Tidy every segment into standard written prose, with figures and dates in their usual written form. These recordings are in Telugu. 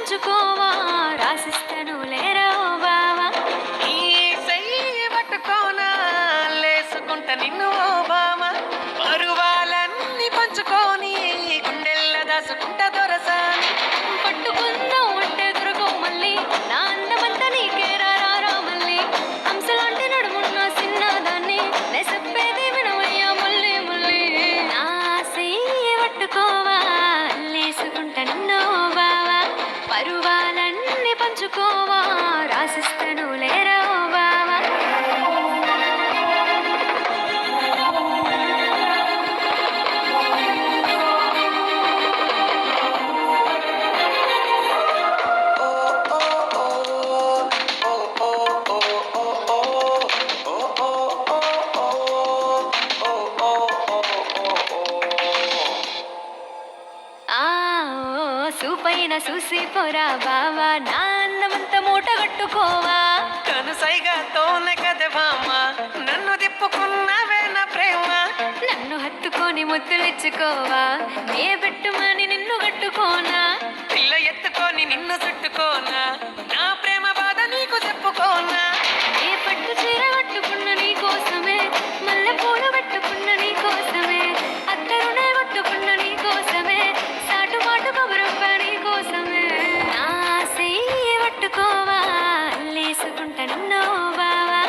పంచుకోవా రాసిస్తాను లేరా ఓ బావా ఈ చెయ్యి పట్టుకోనా లేసుకుంట నిన్ను ఓ బామ పరువాలన్నీ పంచుకొని గుండెల్ల దాసుకుంట దొరసాని పట్టుకుందాం అంటే దొరకవు మళ్ళీ నా అందమంతా నీకేరా రారా మళ్ళీ హంసలాంటి నడుమున్న చిన్నదాన్ని నే చెప్పేది వినవయ్యా మళ్ళీ మళ్ళీ నా చెయ్యి పట్టుకోవా లేసుకుంట నిన్ను ఓ బావా పరువాలన్నీ పంచుకోవా రాసిస్తాను లేరా ఓ బావా సూపైన చూసి పోరా బావా నా అందమంతా మూట కట్టుకోవా కనుసైగాతోనే కదే బామ్మ నన్ను తిప్పుకున్నావే నా ప్రేమ నన్ను హత్తుకొని ముద్దులిచ్చుకోవా నే పెట్టుమని నిన్ను కట్టుకోనా పిల్ల ఎత్తుకొని నిన్ను చుట్టుకోనా నా ప్రేమ బాధ నీకు చెప్పుకోనా ఏ పట్టు చీర కట్టుకున్న నీ కోసమే మల్లె పూలు పెట్టుకున్న నీ కోసమే అత్తరునే కట్టుకున్న నీ కోసమే సాటు మాటు కబురొక్క నీ కోసమే నా చెయ్యి పట్టుకోవా లేసుకుంట నిన్ను బావా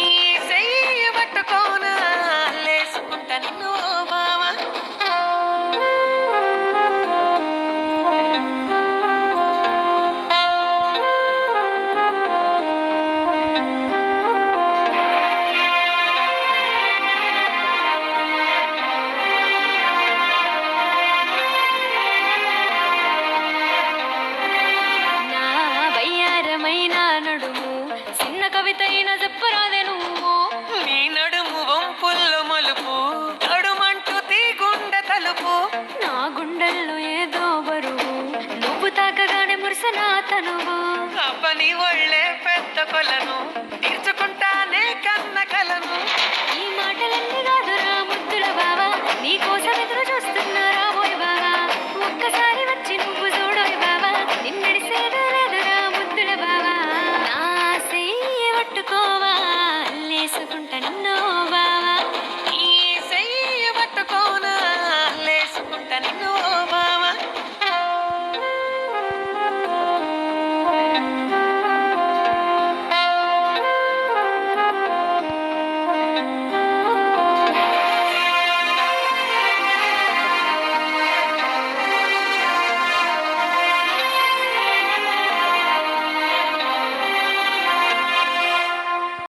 ఈ చెయ్యి పట్టుకోనా లేసుకుంట నిన్ను ఓ బావ నా వయ్యారమైన నడుము చిన్న కవిత అయిన చెప్పరాదే నువ్వు నీ నడుము వంపుల్లో మలుపు నడుమంటూ తీగుండె తలుపు నా గుండెల్లో ఏదో బరువు నువ్వు తాకగానే మురిసనా తనువు అబ్బని ఒళ్ళే పెద్ద కొలను తీర్చుకుంటానే కన్న కలను